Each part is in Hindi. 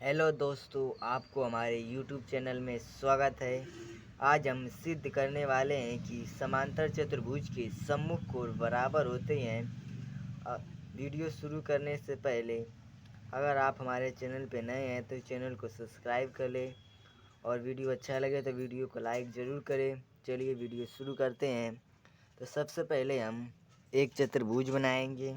हेलो दोस्तों, आपको हमारे YouTube चैनल में स्वागत है। आज हम सिद्ध करने वाले हैं कि समांतर चतुर्भुज के सम्मुख कोण बराबर होते हैं। वीडियो शुरू करने से पहले अगर आप हमारे चैनल पर नए हैं तो चैनल को सब्सक्राइब कर लें और वीडियो अच्छा लगे तो वीडियो को लाइक ज़रूर करें। चलिए वीडियो शुरू करते हैं। तो सबसे पहले हम एक चतुर्भुज बनाएंगे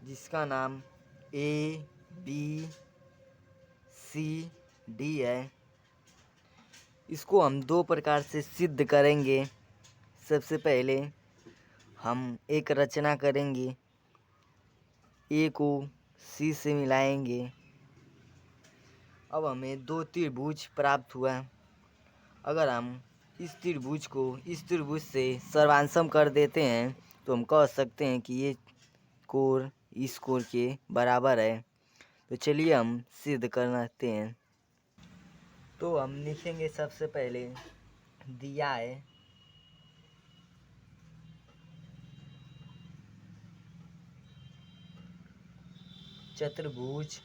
जिसका नाम ABCD है। इसको हम दो प्रकार से सिद्ध करेंगे। सबसे पहले हम एक रचना करेंगे, ए को सी से मिलाएंगे। अब हमें दो त्रिभुज प्राप्त हुआ। अगर हम इस त्रिभुज को इस त्रिभुज से सर्वांशम कर देते हैं तो हम कह सकते हैं कि ये कोण इस कोण के बराबर है। तो चलिए हम सिद्ध करते हैं। तो हम लिखेंगे, सबसे पहले दिया है चतुर्भुज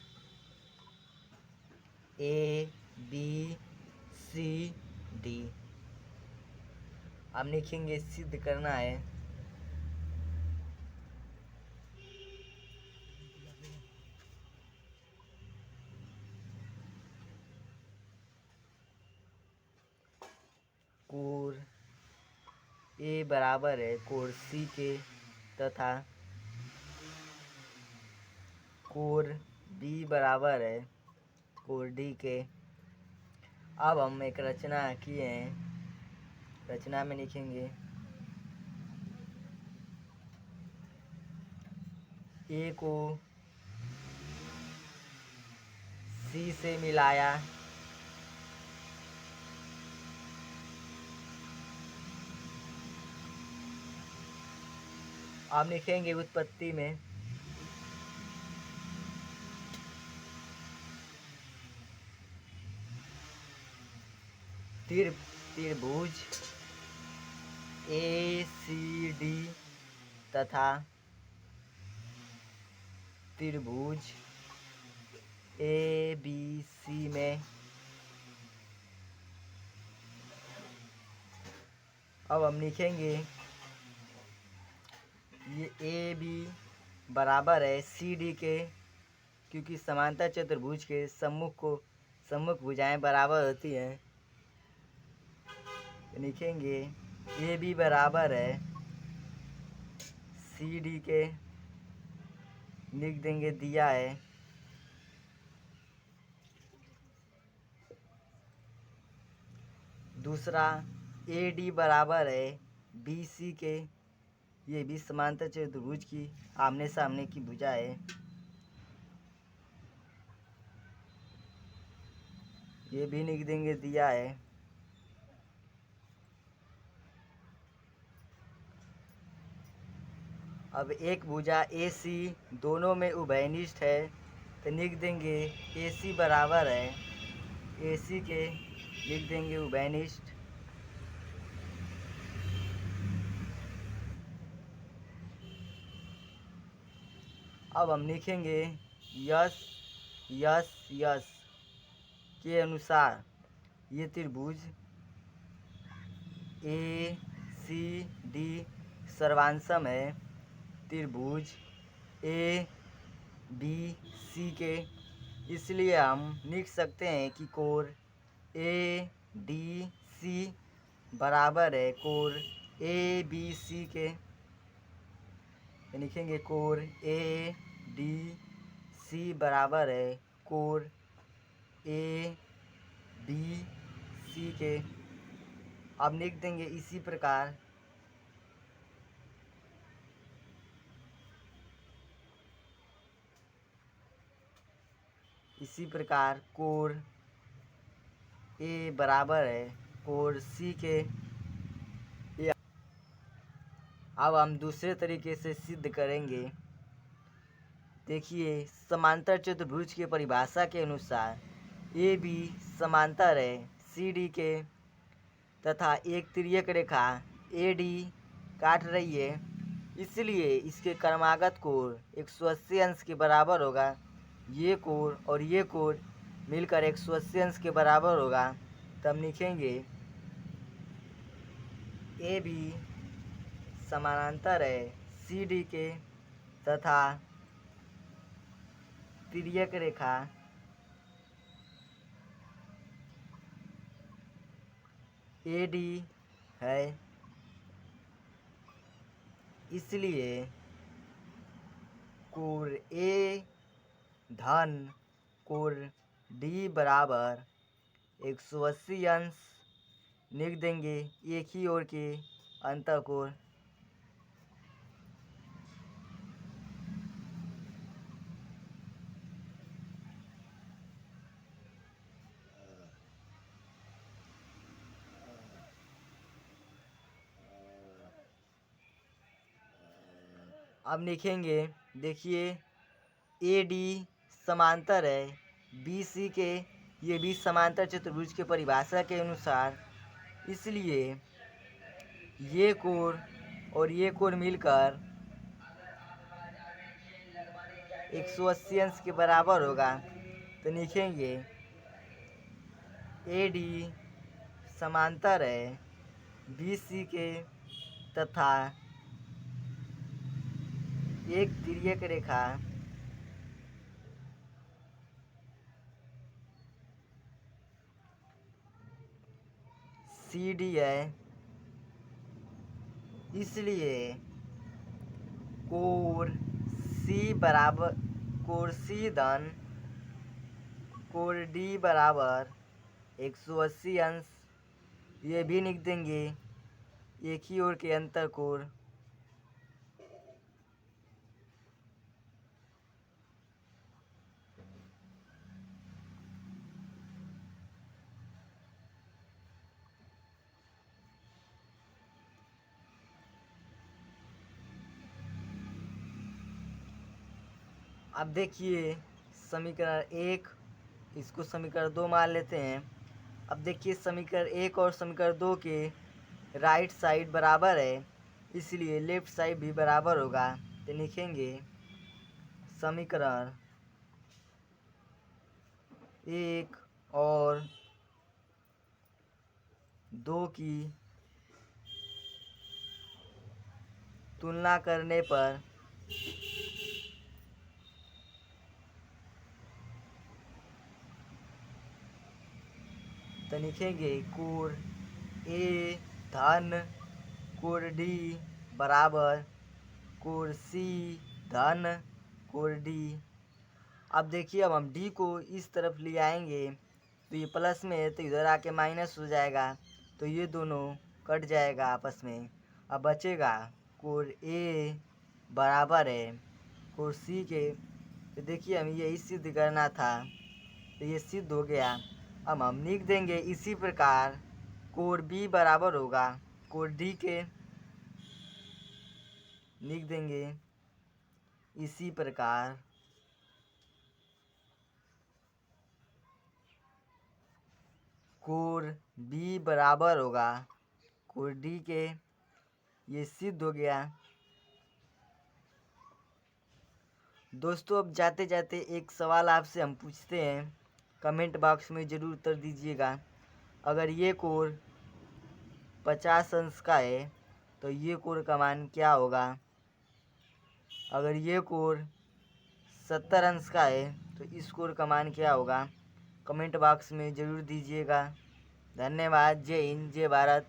ABCD। हम लिखेंगे सिद्ध करना है कोण A बराबर है कोण C के तथा कोण B बराबर है कोण D के। अब हम एक रचना किए हैं। रचना में लिखेंगे A को C से मिलाया, अब लिखेंगे उत्पत्ति में त्रिभुज ACD तथा त्रिभुज ABC में अब हम लिखेंगे ये AB बराबर है CD के, क्योंकि समांतर चतुर्भुज के सम्मुख भुजाएं बराबर होती हैं। लिखेंगे AB बराबर है CD के, लिख देंगे दिया है। दूसरा AD बराबर है BC के, ये भी समांतर चतुर्भुज की आमने सामने की भुजा है। ये भी लिख देंगे दिया है। अब एक भुजा AC दोनों में उभयनिष्ठ है तो लिख देंगे AC बराबर है AC के, लिख देंगे उभयनिष्ठ। अब हम लिखेंगे यस के अनुसार ये त्रिभुज ACD सर्वांशम है त्रिभुज ABC के। इसलिए हम लिख सकते हैं कि कोण ADC बराबर है कोण ABC के। लिखेंगे कोण ADC बराबर है कोण ABC के। अब लिख देंगे इसी प्रकार कोण A बराबर है कोण C के। अब हम दूसरे तरीके से सिद्ध करेंगे। देखिए, समांतर चतुर्भुज की परिभाषा के अनुसार AB समांतर है CD के तथा एक तिर्यक रेखा AD काट रही है, इसलिए इसके क्रमागत कोण 180 अंश के बराबर होगा। ये कोण और ये कोण मिलकर 180 अंश के बराबर होगा। तब लिखेंगे AB समानांतर है CD के तथा तिर्यक रेखा AD है, इसलिए कोण A धन कोण D बराबर 180 अंश लिख देंगे एक ही ओर के अंतर कोण। अब लिखेंगे, देखिए AD समांतर है BC के, ये भी समांतर चतुर्भुज के परिभाषा के अनुसार, इसलिए ये कोण और ये कोण मिलकर 180 अंश के बराबर होगा। तो लिखेंगे AD समांतर है BC के तथा एक तिर्यक रेखा CD है, इसलिए कोण C धन कोण D बराबर 180 अंश, ये भी लिख देंगे एक ही ओर के अंतर कोण। अब देखिए समीकरण 1, इसको समीकरण 2 मान लेते हैं। अब देखिए समीकरण 1 और समीकरण 2 के राइट साइड बराबर है, इसलिए लेफ्ट साइड भी बराबर होगा। तो लिखेंगे समीकरण 1 और 2 की तुलना करने पर तो लिखेंगे कोण A धन कोण D बराबर कोण C धन कोण D। अब देखिए, अब हम D को इस तरफ ले आएंगे तो ये प्लस में है, तो इधर आके माइनस हो जाएगा, तो ये दोनों कट जाएगा आपस में। अब बचेगा कोण A बराबर है कोण C के। तो देखिए हमें यही सिद्ध करना था, तो ये सिद्ध हो गया। अब हम लिख देंगे इसी प्रकार कोण B बराबर होगा कोण D के, लिख देंगे इसी प्रकार कोण B बराबर होगा कोण D के। ये सिद्ध हो गया। दोस्तों अब जाते जाते एक सवाल आपसे हम पूछते हैं, कमेंट बॉक्स में ज़रूर उत्तर दीजिएगा। अगर ये कोण 50 अंश का है तो ये कोण का मान क्या होगा? अगर ये कोण 70 अंश का है तो इस कोण का मान क्या होगा? कमेंट बॉक्स में ज़रूर दीजिएगा। धन्यवाद। जय हिंद, जय भारत।